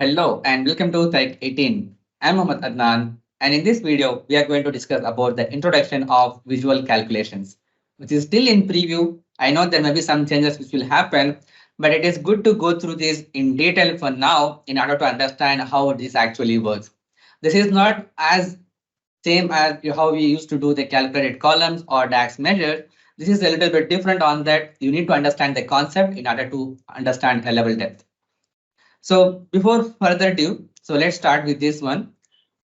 Hello and welcome to Tech 18. I'm Mohammad Adnan, and in this video, we are going to discuss about the introduction of visual calculations, which is still in preview. I know there may be some changes which will happen, but it is good to go through this in detail for now in order to understand how this actually works. This is not as same as how we used to do the calculated columns or DAX measure. This is a little bit different on that. You need to understand the concept in order to understand a level depth. So before further ado, so let's start with this one.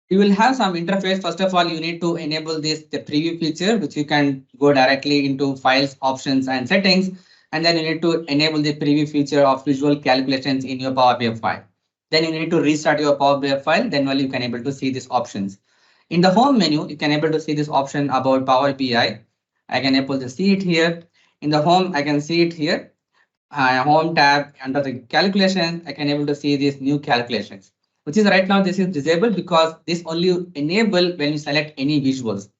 You will have some interface. First of all, you need to enable the preview feature, which you can go directly into files, options, and settings. And then you need to enable the preview feature of visual calculations in your Power BI file. Then you need to restart your Power BI file. Then only you can able to see these options. In the home menu, you can able to see this option about Power BI. I can able to see it here. In the home, I can see it here. Home tab under the calculation, I can able to see these new calculations, which is right now this is disabled because this only enable when you select any visuals.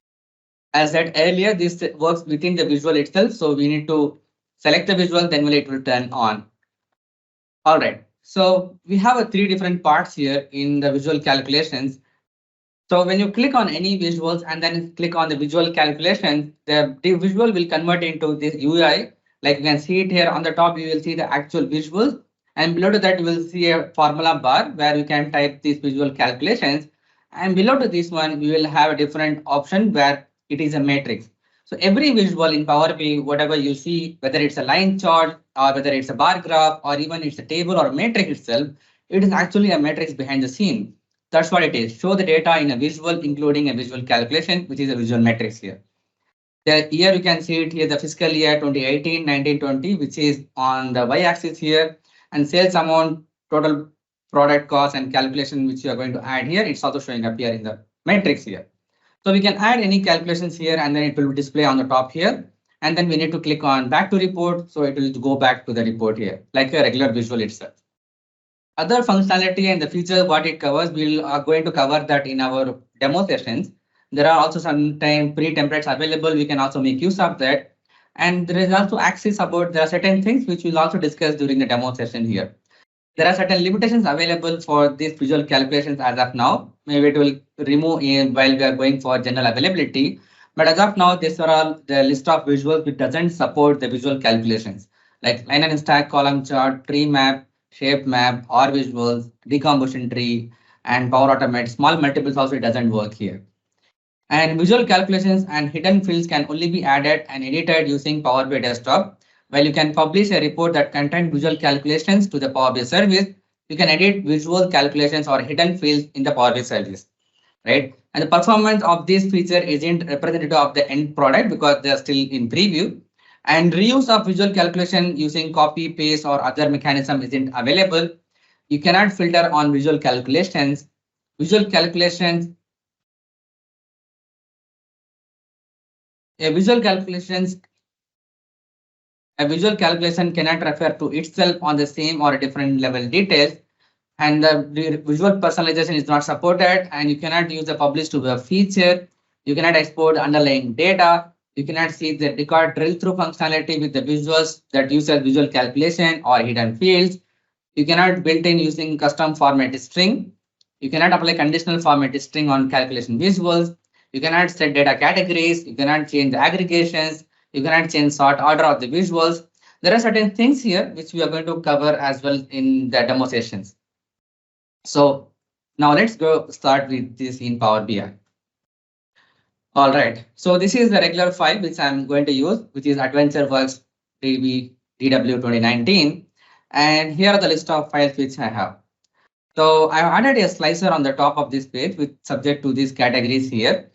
As said earlier, this works within the visual itself. So we need to select the visual, then will it will turn on. All right. So we have three different parts here in the visual calculations. So when you click on any visuals and then click on the visual calculation, the visual will convert into this UI. Like you can see it here on the top, you will see the actual visuals. And below to that, you will see a formula bar where you can type these visual calculations. And below to this one, you will have a different option where it is a matrix. So every visual in Power BI, whatever you see, whether it's a line chart or whether it's a bar graph or even it's a table or a matrix itself, it is actually a matrix behind the scene. That's what it is. Show the data in a visual, including a visual calculation, which is a visual matrix here. The year you can see it here, the fiscal year 2018, 19, 20, which is on the y-axis here, and sales amount, total product cost, and calculation which you are going to add here. It's also showing up here in the matrix here. So we can add any calculations here, and then it will display on the top here. And then we need to click on back to report, so it will go back to the report here, like a regular visual itself. Other functionality and the feature what it covers, we are going to cover that in our demo sessions. There are also sometimes pre-templates available. We can also make use of that. And there is also access about, there are certain things which we'll also discuss during the demo session here. There are certain limitations available for these visual calculations as of now. Maybe it will remove while we are going for general availability. But as of now, these are all the list of visuals which doesn't support the visual calculations, like line and stack, column chart, tree map, shape map, or visuals, decomposition tree, and Power Automate. Small multiples also it doesn't work here. And visual calculations and hidden fields can only be added and edited using Power BI Desktop. While you can publish a report that contains visual calculations to the Power BI service, you can edit visual calculations or hidden fields in the Power BI service, right? And the performance of this feature isn't representative of the end product because they are still in preview. And reuse of visual calculation using copy, paste, or other mechanism isn't available. You cannot filter on visual calculations. Visual calculations A visual calculations a visual calculation cannot refer to itself on the same or different level details, and the visual personalization is not supported, and you cannot use the publish to web feature. You cannot export underlying data. You cannot see the record drill through functionality with the visuals that uses visual calculation or hidden fields. You cannot build in using custom format string. You cannot apply conditional format string on calculation visuals. You cannot set data categories. You cannot change the aggregations. You cannot change sort order of the visuals. There are certain things here which we are going to cover as well in the demo sessions. So now let's go start with this in Power BI. All right. So this is the regular file which I'm going to use, which is AdventureWorks DW 2019. And here are the list of files which I have. So I've added a slicer on the top of this page with subject to these categories here.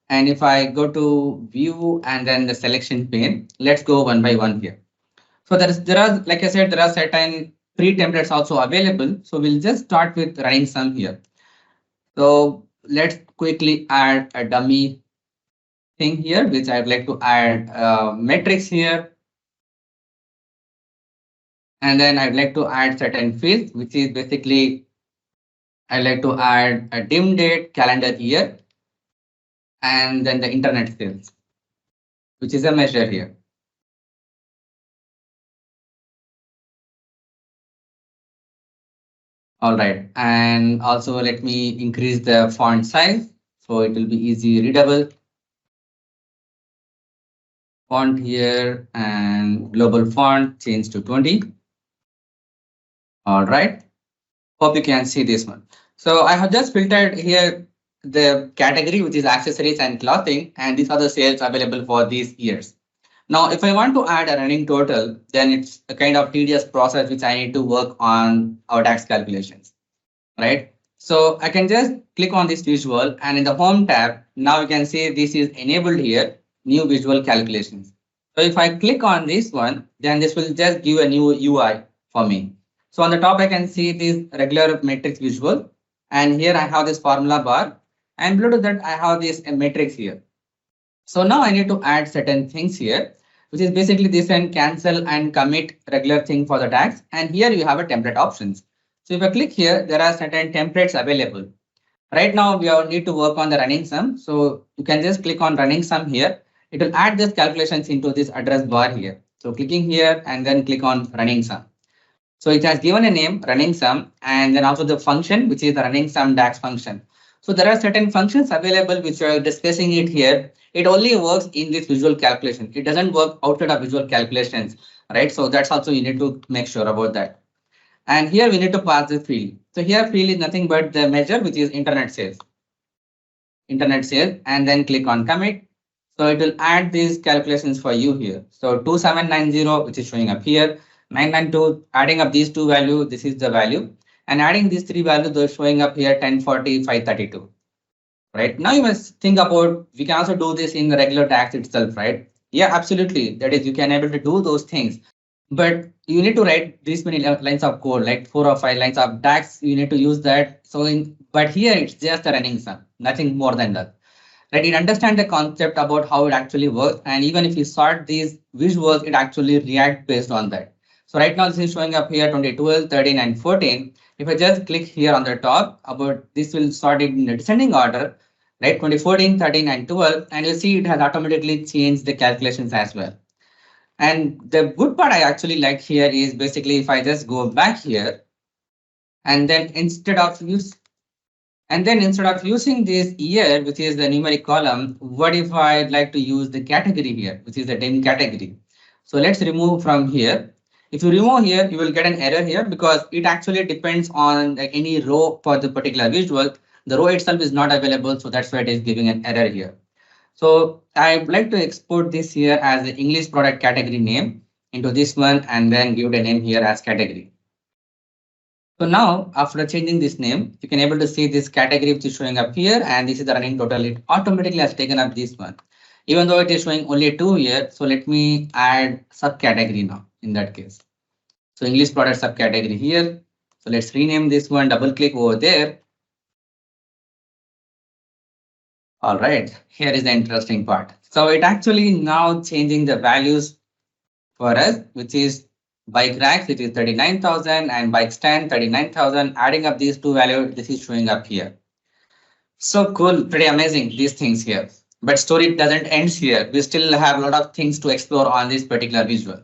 And if I go to view and then the selection pane, let's go one by one here. So there are, like I said, there are certain pre-templates also available. So we'll just start with running some here. So let's quickly add a dummy thing here, which I'd like to add metrics here. And then I'd like to add certain fields, which is basically I'd like to add a dim date, calendar year, and then the internet sales, which is a measure here. All right. And also let me increase the font size so it will be easy readable. Font here and global font change to 20. All right. Hope you can see this one. So I have just filtered here the category, which is accessories and clothing, and these are the sales available for these years. Now, if I want to add a running total, then it's a kind of tedious process which I need to work on our tax calculations, right? So I can just click on this visual, and in the home tab, now you can see this is enabled here, new visual calculations. So if I click on this one, then this will just give a new UI for me. So on the top, I can see this regular matrix visual, and here I have this formula bar, and below to that, I have this matrix here. So now I need to add certain things here, which is basically this and cancel and commit regular thing for the tags. And here you have a template options. So if I click here, there are certain templates available. Right now we need to work on the running sum. So you can just click on running sum here. It will add this calculations into this address bar here. So clicking here and then click on running sum. So it has given a name running sum and then also the function, which is the running sum DAX function. So there are certain functions available which we are discussing it here. It only works in this visual calculation. It doesn't work outside of visual calculations, right? So that's also you need to make sure about that. And here we need to pass the field. So here field is nothing but the measure, which is internet sales, and then click on commit. So it will add these calculations for you here. So 2790, which is showing up here, 992, adding up these two values, this is the value. And adding these three values, they're showing up here 1040, 532. Right now, you must think about we can also do this in the regular tax itself, right? Yeah, absolutely. That is, you can able to do those things, but you need to write these many lines of code, like 4 or 5 lines of tax. You need to use that. So but here it's just a running sum, nothing more than that. Right? It understand the concept about how it actually works, and even if you sort these visuals, it actually react based on that. So right now this is showing up here 2012, 13, and 14. If I just click here on the top, about this will sort it in a descending order, right? 2014, 13, and 12, and you see it has automatically changed the calculations as well. And the good part I actually like here is basically if I just go back here and then instead of using this year, which is the numeric column, what if I'd like to use the category here, which is the dim category? So let's remove from here. If you remove here, you will get an error here because it actually depends on like any row for the particular visual. The row itself is not available, so that's why it is giving an error here. So I'd like to export this here as the English product category name into this one and then give it a name here as category. So now after changing this name, you can able to see this category which is showing up here, and this is the running total. It automatically has taken up this one, even though it is showing only 2 here. So let me add subcategory now in that case. So English product subcategory here. So let's rename this one, double click over there. All right, here is the interesting part. So it actually now changing the values for us, which is bike racks, it is 39,000, and bike stand 39,000. Adding up these two values, this is showing up here. So cool, pretty amazing, these things here. But story doesn't end here. We still have a lot of things to explore on this particular visual.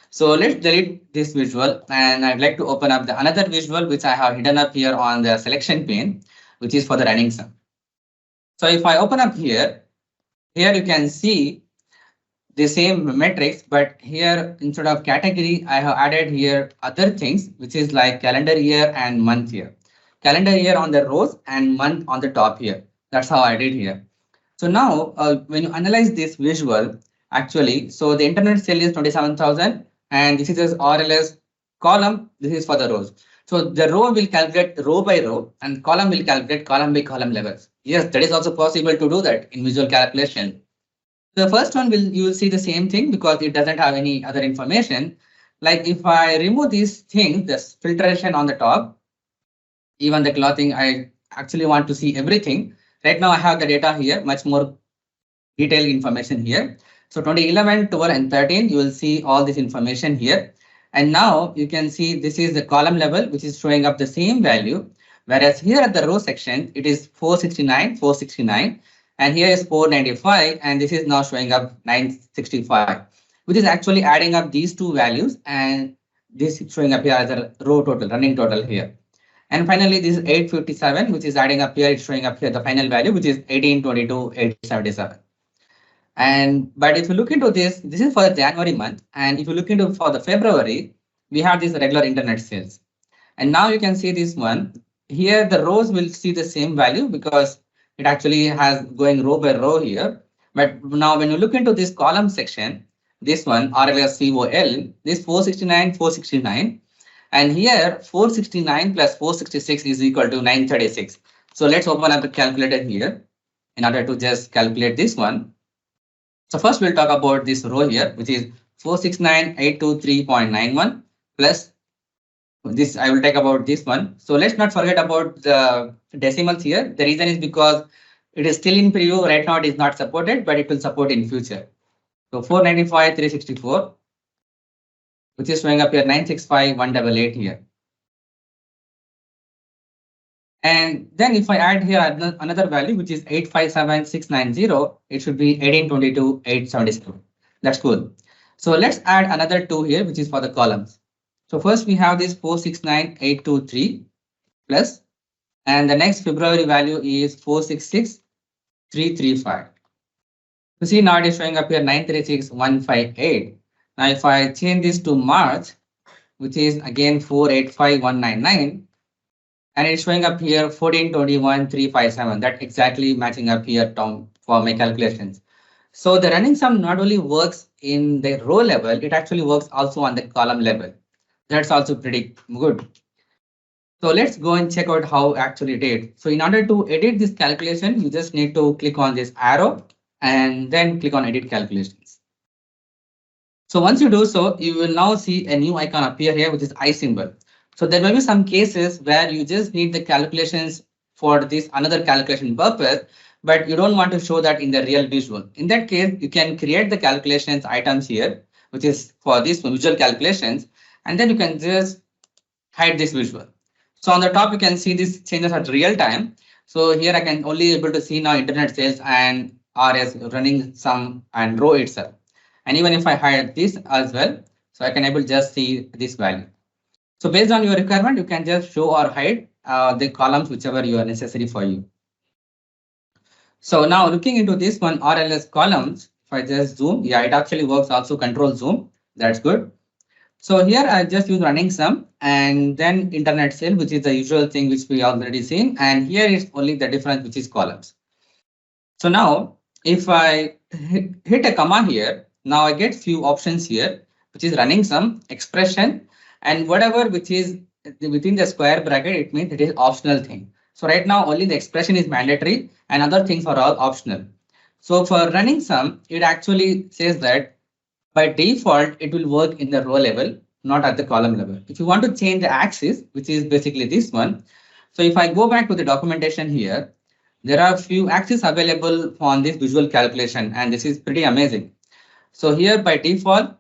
So let's delete this visual, and I'd like to open up the another visual which I have hidden up here on the selection pane, which is for the running sum. So if I open up here you can see the same metrics, but here instead of category, I have added here other things, which is like calendar year and month here. Calendar year on the rows and month on the top here. That's how I did here. So now when you analyze this visual, actually, so the internet sale is 27,000 and this is as RLS column. This is for the rows. So the row will calculate row by row and column will calculate column by column levels. Yes, that is also possible to do that in visual calculation. The first one you will see the same thing because it doesn't have any other information. Like if I remove these things, this filtration on the top, even the clothing, I actually want to see everything. Right now I have the data here, much more detailed information here. So 2011, 12, and 13, you will see all this information here. And now you can see this is the column level, which is showing up the same value. Whereas here at the row section, it is 469, 469. And here is 495, and this is now showing up 965, which is actually adding up these two values, and this is showing up here as a row total, running total here. And finally, this is 857, which is adding up here. It's showing up here the final value, which is 1822, 877. And but if you look into this is for the January month. And if you look into for the February, we have this regular internet sales. And now you can see this one here. The rows will see the same value because it actually has going row by row here. But now when you look into this column section, this one RLS COL, this 469, 469. And here 469 plus 466 is equal to 936. So let's open up the calculator here in order to just calculate this one. So first we'll talk about this row here, which is 469,823.91 plus this. I will talk about this one. So let's not forget about the decimals here. The reason is because it is still in preview. Right now it is not supported, but it will support in future. So 495,364, which is showing up here 965,188 here. And then if I add here another value, which is 857,690, it should be 1822,877. That's cool. So let's add another 2 here, which is for the columns. So first we have this 469,823 plus, and the next February value is 466,335. You see now it is showing up here 936,158. Now if I change this to March, which is again 485,199, and it's showing up here 1421,357. That exactly matching up here, Tom, for my calculations. So the running sum not only works in the row level, it actually works also on the column level. That's also pretty good. So let's go and check out how actually it is. So in order to edit this calculation, you just need to click on this arrow and then click on edit calculations. So once you do so, you will now see a new icon appear here, which is I symbol. So there may be some cases where you just need the calculations for this another calculation purpose, but you don't want to show that in the real visual. In that case, you can create the calculations items here, which is for these visual calculations, and then you can just hide this visual. So on the top, you can see these changes at real time. So here I can only able to see now internet sales and RS running sum and row itself. And even if I hide this as well, so I can able just see this value. So based on your requirement, you can just show or hide the columns, whichever you are necessary for you. So now looking into this one RLS columns, if I just zoom, yeah, it actually works also control zoom. That's good. So here I just use running sum and then internet sale, which is the usual thing which we already seen. And here is only the difference, which is columns. So now if I hit a comma here, now I get few options here, which is running sum, expression, and whatever which is within the square bracket, it means it is optional thing. So right now only the expression is mandatory and other things are all optional. So for running sum, it actually says that by default, it will work in the row level, not at the column level. If you want to change the axis, which is basically this one. So if I go back to the documentation here, there are a few axes available on this visual calculation, and this is pretty amazing. So here by default,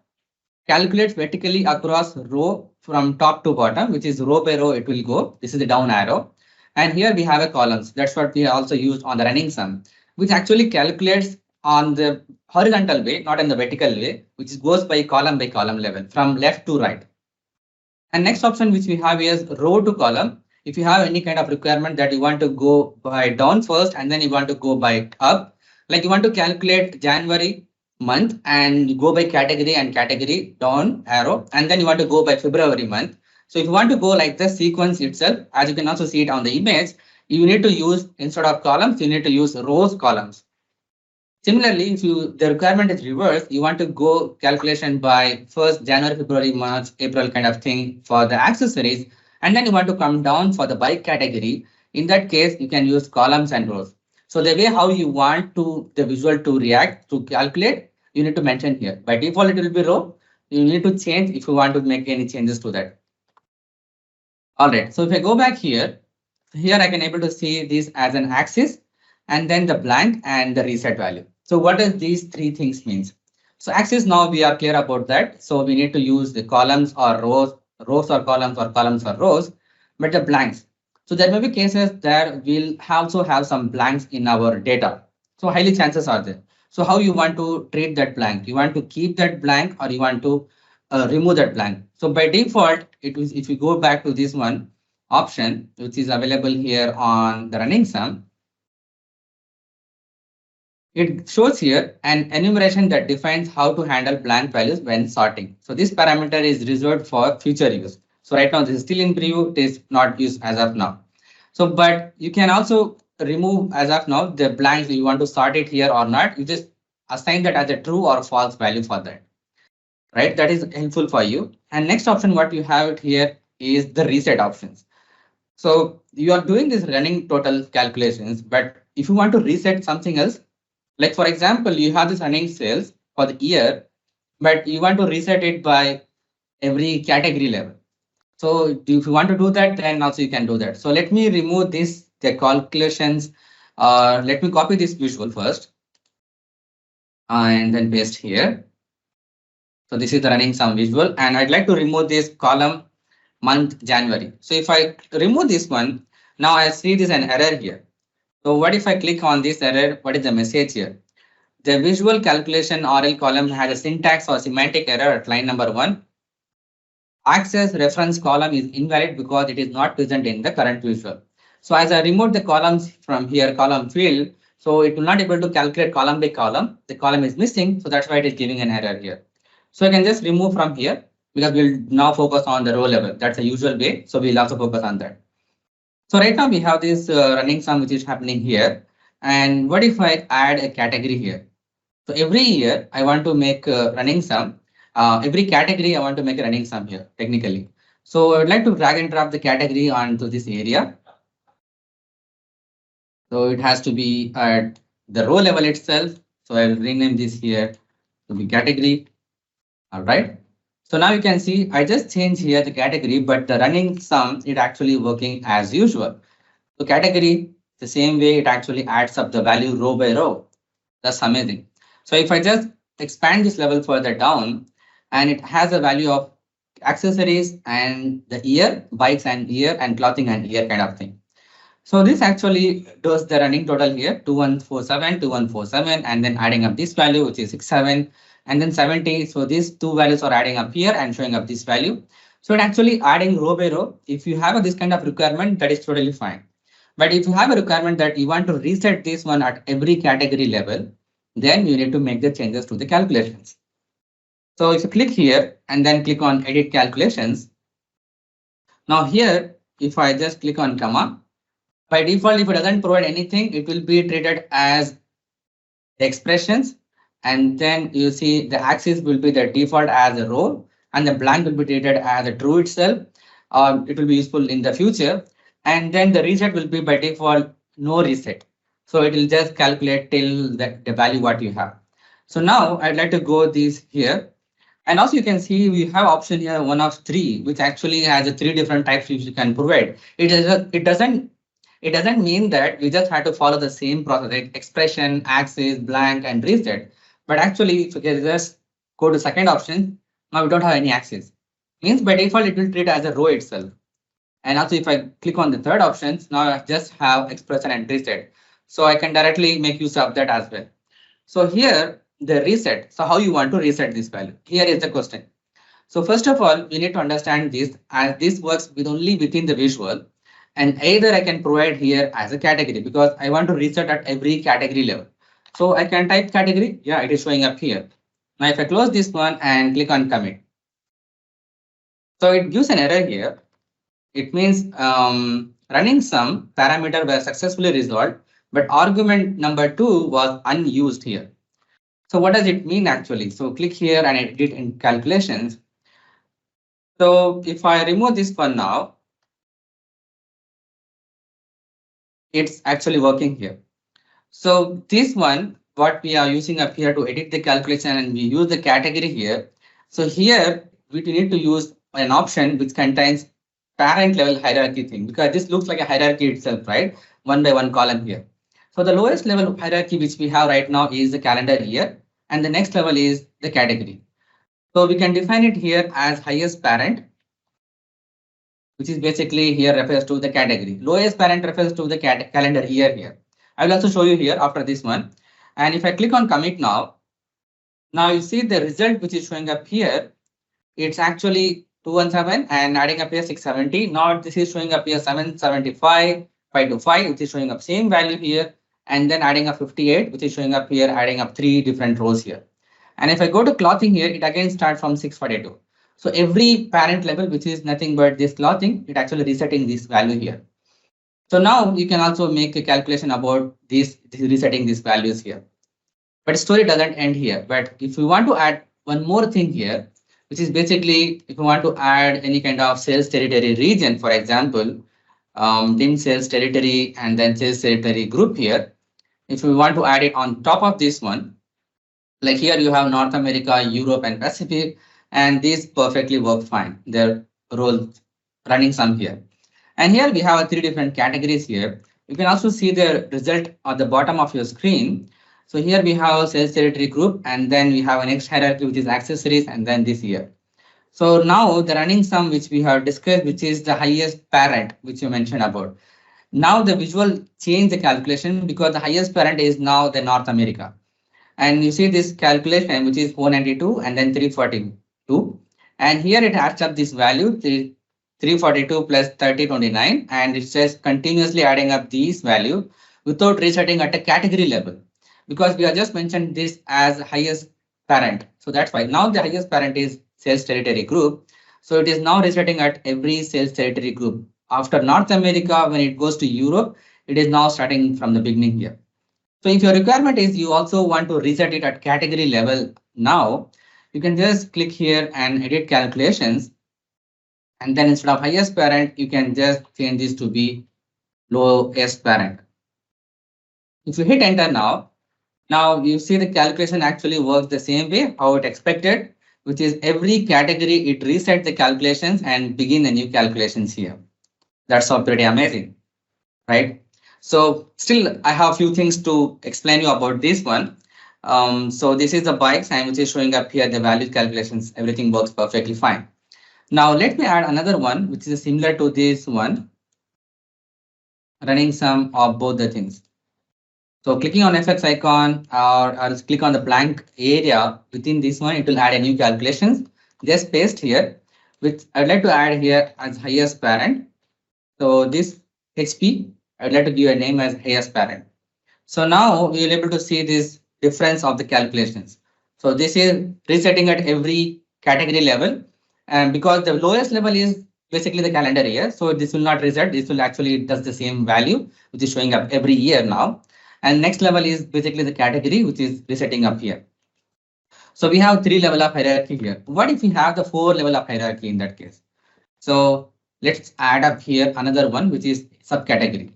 calculates vertically across row from top to bottom, which is row by row it will go. This is the down arrow. And here we have a columns. That's what we also used on the running sum, which actually calculates on the horizontal way, not in the vertical way, which goes by column level from left to right. And next option which we have is row to column. If you have any kind of requirement that you want to go by down first and then you want to go by up, like you want to calculate January month and go by category and category down arrow, and then you want to go by February month. So if you want to go like the sequence itself, as you can also see it on the image, you need to use, instead of columns, you need to use rows columns. Similarly, if the requirement is reversed, you want to go calculation by first January, February, March, April kind of thing for the accessories, and then you want to come down for the by category. In that case, you can use columns and rows. So the way how you want the visual to react to calculate, you need to mention here. By default, it will be row. You need to change if you want to make any changes to that. All right. So if I go back here I can able to see this as an axis and then the blank and the reset value. So what does these three things means? So axis, now we are clear about that. So we need to use the columns or rows or columns or rows, but the blanks. So there may be cases that we'll also have some blanks in our data. So highly chances are there. So how you want to treat that blank? You want to keep that blank or you want to remove that blank? So by default, it was, if you go back to this one, option, which is available here on the running sum, it shows here an enumeration that defines how to handle blank values when sorting. So this parameter is reserved for future use. So right now this is still in preview, it is not used as of now. So, but you can also remove as of now the blanks you want to sort it here or not. You just assign that as a true or false value for that, right? That is helpful for you. And next option, what you have it here is the reset options. So you are doing this running total calculations, but if you want to reset something else, like for example, you have this running sales for the year, but you want to reset it by every category level. So if you want to do that, then also you can do that. So let me remove this, the calculations. Let me copy this visual first and then paste here. So this is the running sum visual, and I'd like to remove this column month January. So if I remove this one, now I see this an error here. So what if I click on this error? What is the message here? The visual calculation RL column has a syntax or semantic error at line number 1. Access reference column is invalid because it is not present in the current visual. So as I remove the columns from here, column field, so it will not able to calculate column by column. The column is missing, so that's why it is giving an error here. So I can just remove from here because we'll now focus on the row level. That's the usual way. So we'll also focus on that. So right now we have this running sum which is happening here. And what if I add a category here? So every year I want to make a running sum. Every category I want to make a running sum here technically. So I would like to drag and drop the category onto this area. So it has to be at the row level itself. So I will rename this here to be category. All right. So now you can see I just changed here the category, but the running sum is actually working as usual. So category, the same way it actually adds up the value row by row. That's amazing. So if I just expand this level further down, and it has a value of accessories and the year, bikes and year, and clothing and year kind of thing. So this actually does the running total here 2147, 2147, and then adding up this value, which is 67, and then 70. So these two values are adding up here and showing up this value. So it actually adding row by row. If you have this kind of requirement, that is totally fine. But if you have a requirement that you want to reset this one at every category level, then you need to make the changes to the calculations. So if you click here and then click on edit calculations, now here, if I just click on comma, by default, if it doesn't provide anything, it will be treated as the expressions. And then you see the axis will be the default as a row and the blank will be treated as a true itself. It will be useful in the future. And then the reset will be by default no reset. So it will just calculate till the value what you have. So now I'd like to go this here. And also you can see we have option here one of three, which actually has a three different types which you can provide. It doesn't mean that we just have to follow the same process, like expression, axis, blank, and reset. But actually, if you can just go to second option, now we don't have any axis. Means by default, it will treat as a row itself. And also if I click on the third options, now I just have expression and reset. So I can directly make use of that as well. So here, the reset. So how you want to reset this value? Here is the question. So first of all, we need to understand this as this works with only within the visual. And either I can provide here as a category because I want to reset at every category level. So I can type category. Yeah, it is showing up here. Now if I close this one and click on commit. So it gives an error here. It means running sum parameter was successfully resolved, but argument number 2 was unused here. So what does it mean actually? So click here and edit in calculations. So if I remove this one now, it's actually working here. So this one, what we are using up here to edit the calculation and we use the category here. So here we need to use an option which contains parent level hierarchy thing because this looks like a hierarchy itself, right? One by one column here. So the lowest level of hierarchy which we have right now is the calendar year and the next level is the category. So we can define it here as highest parent, which is basically here refers to the category. Lowest parent refers to the calendar year here. I will also show you here after this one. And if I click on commit now you see the result which is showing up here. It's actually 217 and adding up here 670. Now this is showing up here 775, 525, which is showing up same value here. And then adding up 58, which is showing up here, adding up three different rows here. And if I go to clothing here, it again starts from 642. So every parent level, which is nothing but this clothing, it actually resetting this value here. So now you can also make a calculation about this resetting these values here. But story doesn't end here. But if we want to add one more thing here, which is basically if you want to add any kind of sales territory region, for example, dim sales territory and then sales territory group here, if we want to add it on top of this one, like here you have North America, Europe, and Pacific, and these perfectly work fine. They're roles running some here. And here we have three different categories here. You can also see the result at the bottom of your screen. So here we have sales territory group, and then we have a next hierarchy, which is accessories, and then this here. So now the running sum, which we have discussed, which is the highest parent, which you mentioned about. Now the visual change the calculation because the highest parent is now the North America. And you see this calculation, which is 492 and then 342. And here it adds up this value, 342 plus 3029, and it says continuously adding up these value without resetting at a category level. Because we have just mentioned this as highest parent. So that's why now the highest parent is sales territory group. So it is now resetting at every sales territory group. After North America, when it goes to Europe, it is now starting from the beginning here. So if your requirement is you also want to reset it at category level now, you can just click here and edit calculations. And then instead of highest parent, you can just change this to be lowest parent. If you hit enter now you see the calculation actually works the same way how it expected, which is every category it resets the calculations and begin the new calculations here. That's all pretty amazing, right? So still I have a few things to explain you about this one. So this is the bikes and which is showing up here, the value calculations, everything works perfectly fine. Now let me add another one, which is similar to this one, running sum of both the things. So clicking on FX icon or I'll click on the blank area within this one, it will add a new calculations. Just paste here, which I'd like to add here as highest parent. So this HP, I'd like to give a name as highest parent. So now you'll able to see this difference of the calculations. So this is resetting at every category level. And because the lowest level is basically the calendar year, so this will not reset. This will actually does the same value, which is showing up every year now. And next level is basically the category, which is resetting up here. So we have three level of hierarchy here. What if we have the four level of hierarchy in that case? So let's add up here another one, which is subcategory.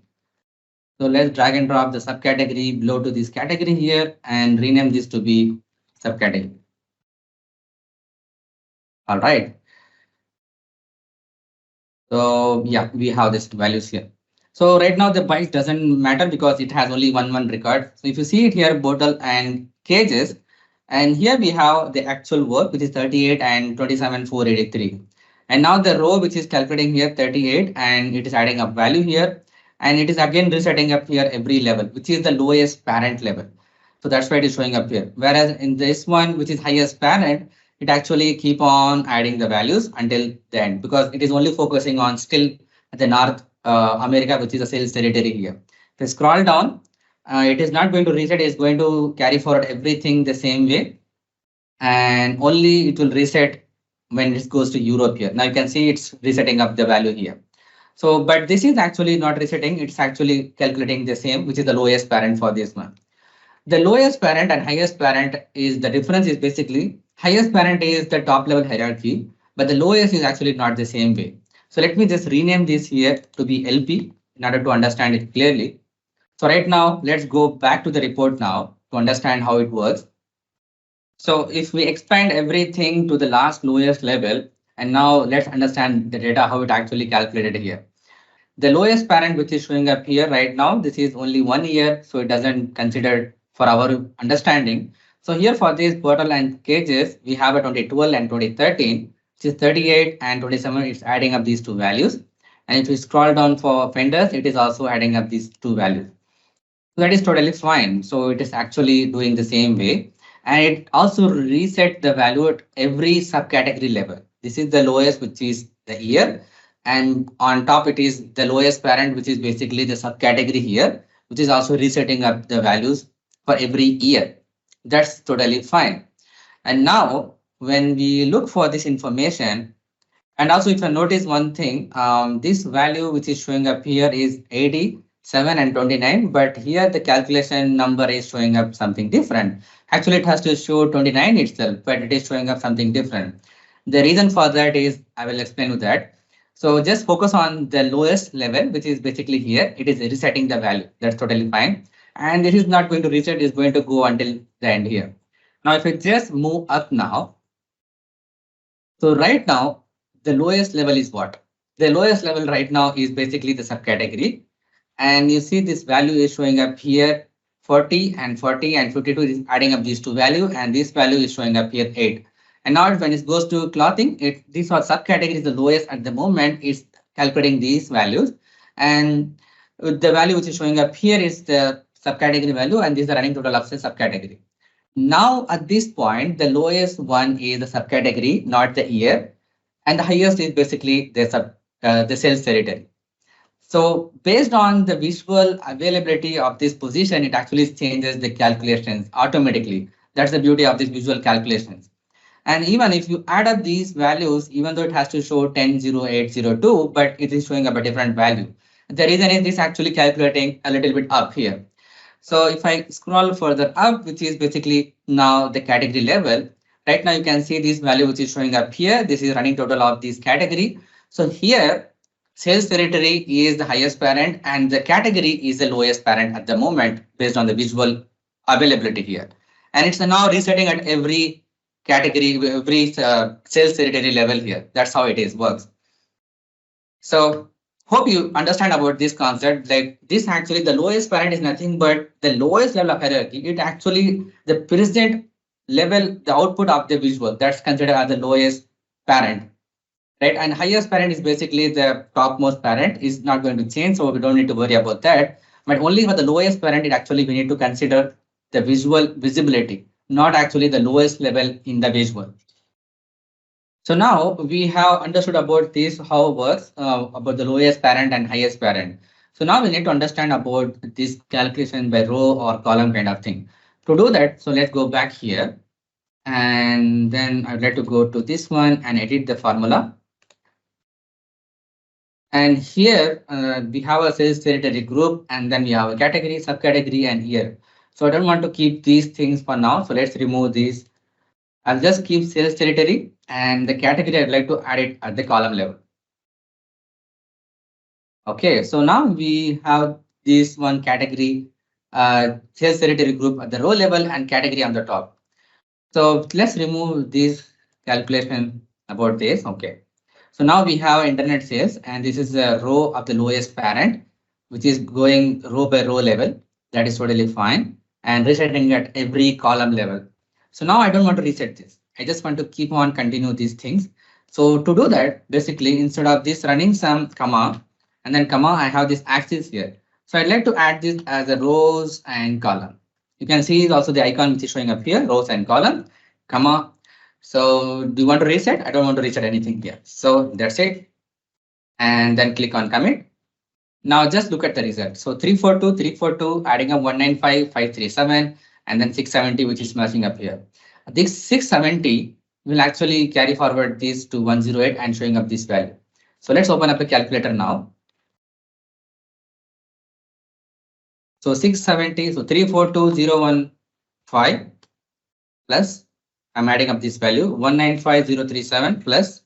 So let's drag and drop the subcategory below to this category here and rename this to be subcategory. All right. So yeah, we have this values here. So right now the bytes doesn't matter because it has only one record. So if you see it here, bottle and cages, and here we have the actual work, which is 38 and 27,483. And now the row, which is calculating here 38, and it is adding up value here. And it is again resetting up here every level, which is the lowest parent level. So that's why it is showing up here. Whereas in this one, which is highest parent, it actually keep on adding the values until the end because it is only focusing on still the North America, which is a sales territory here. If you scroll down, it is not going to reset, it's going to carry forward everything the same way. And only it will reset when it goes to Europe here. Now you can see it's resetting up the value here. So, but this is actually not resetting, it's actually calculating the same, which is the lowest parent for this one. The lowest parent and highest parent is the difference is basically highest parent is the top level hierarchy, but the lowest is actually not the same way. So let me just rename this here to be LP in order to understand it clearly. So right now, let's go back to the report now to understand how it works. So if we expand everything to the last lowest level, and now let's understand the data, how it actually calculated here. The lowest parent, which is showing up here right now, this is only 1 year, so it doesn't consider for our understanding. So here for these bottle and cages, we have a 2012 and 2013, which is 38 and 27. It's adding up these two values. And if we scroll down for fenders, it is also adding up these two values. So that is totally fine. So it is actually doing the same way. And it also reset the value at every subcategory level. This is the lowest, which is the year. And on top, it is the lowest parent, which is basically the subcategory here, which is also resetting up the values for every year. That's totally fine. And now, when we look for this information, and also if you notice one thing, this value which is showing up here is 87 and 29, but here the calculation number is showing up something different. Actually, it has to show 29 itself, but it is showing up something different. The reason for that is, I will explain you that. So just focus on the lowest level, which is basically here. It is resetting the value. That's totally fine. And it is not going to reset, it's going to go until the end here. Now, if we just move up now, so right now, the lowest level is what? The lowest level right now is basically the subcategory. And you see this value is showing up here 40 and 40 and 52 is adding up these two values, and this value is showing up here 8. And now when it goes to clothing, these are subcategories, the lowest at the moment is calculating these values. And the value which is showing up here is the subcategory value, and this is the running total of the subcategory. Now, at this point, the lowest one is the subcategory, not the year, and the highest is basically the sales territory. So, based on the visual availability of this position, it actually changes the calculations automatically. That's the beauty of these visual calculations. And even if you add up these values, even though it has to show 10, 0, 8, 0, 2, but it is showing up a different value. The reason is this actually calculating a little bit up here. So if I scroll further up, which is basically now the category level, right now you can see this value which is showing up here. This is running total of this category. So here, sales territory is the highest parent and the category is the lowest parent at the moment based on the visual availability here. And it's now resetting at every category, every sales territory level here. That's how it is works. So hope you understand about this concept. Like this actually the lowest parent is nothing but the lowest level of hierarchy. It actually the present level, the output of the visual that's considered as the lowest parent, right? And highest parent is basically the topmost parent is not going to change. So we don't need to worry about that. But only for the lowest parent, it actually we need to consider the visual visibility, not actually the lowest level in the visual. So now we have understood about this, how it works, about the lowest parent and highest parent. So now we need to understand about this calculation by row or column kind of thing. To do that, so let's go back here. And then I'd like to go to this one and edit the formula. And here we have a sales territory group, and then we have a category, subcategory, and year. So I don't want to keep these things for now. So let's remove these. I'll just keep sales territory and the category. I'd like to add it at the column level. Okay, so now we have this one category, sales territory group at the row level and category on the top. So let's remove this calculation about this. Okay, so now we have internet sales, and this is the row of the lowest parent, which is going row by row level. That is totally fine, and resetting at every column level. So now I don't want to reset this. I just want to keep on continue these things. So to do that, basically, instead of this running some comma and then comma, I have this axis here. So I'd like to add this as a rows and column. You can see also the icon which is showing up here, rows and column, comma. So do you want to reset? I don't want to reset anything here. So that's it. And then click on commit. Now just look at the result. So 342, 342, adding up 195, 537, and then 670, which is matching up here. This 670 will actually carry forward this to 108 and showing up this value. So let's open up a calculator now. So 670, so 342015 plus, I'm adding up this value, 195037 plus,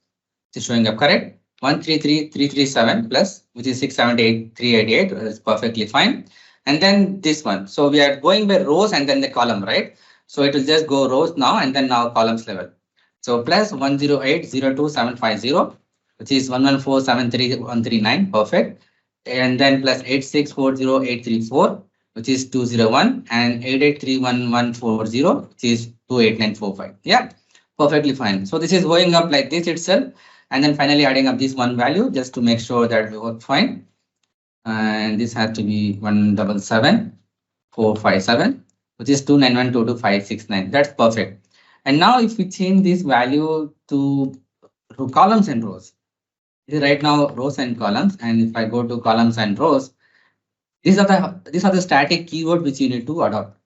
which is showing up correct, 133337 plus, which is 678388, is perfectly fine. And then this one. So we are going by rows and then the column, right? So it will just go rows now and then now columns level. So plus 1080270, which is 1147339, perfect. And then plus 8640834, which is 201, and 8831140, which is 28945. Yeah, perfectly fine. So this is going up like this itself. And then finally adding up this one value just to make sure that we work fine. And this has to be 177457, which is 291225569. That's perfect. And now if we change this value to columns and rows. This is right now rows and columns. And if I go to columns and rows, these are the static keyword which you need to adopt.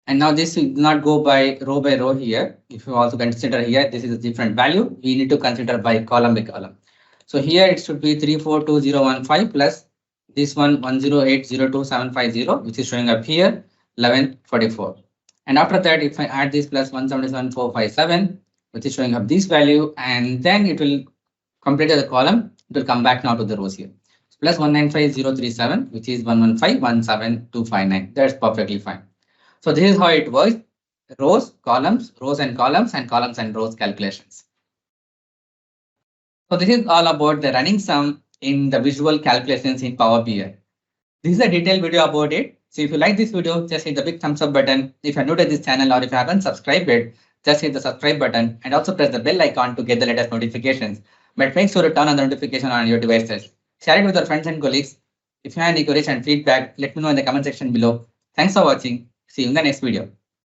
And now this will not go by row here. If you also consider here, this is a different value. We need to consider by column. So here it should be 342015 plus this one 10802750, which is showing up here 1144. And after that, if I add this plus 177457, which is showing up this value, and then it will complete the column, it will come back now to the rows here. Plus 195037, which is 1151729. That's perfectly fine. So this is how it works: rows, columns, rows and columns, and columns and rows calculations. So this is all about the running sum in the visual calculations in Power BI. This is a detailed video about it. So if you like this video, just hit the big thumbs up button. If you're new to this channel or if you haven't subscribed it, just hit the subscribe button and also press the bell icon to get the latest notifications. But make sure to turn on the notification on your devices. Share it with your friends and colleagues. If you have any queries and feedback, let me know in the comment section below. Thanks for watching. See you in the next video.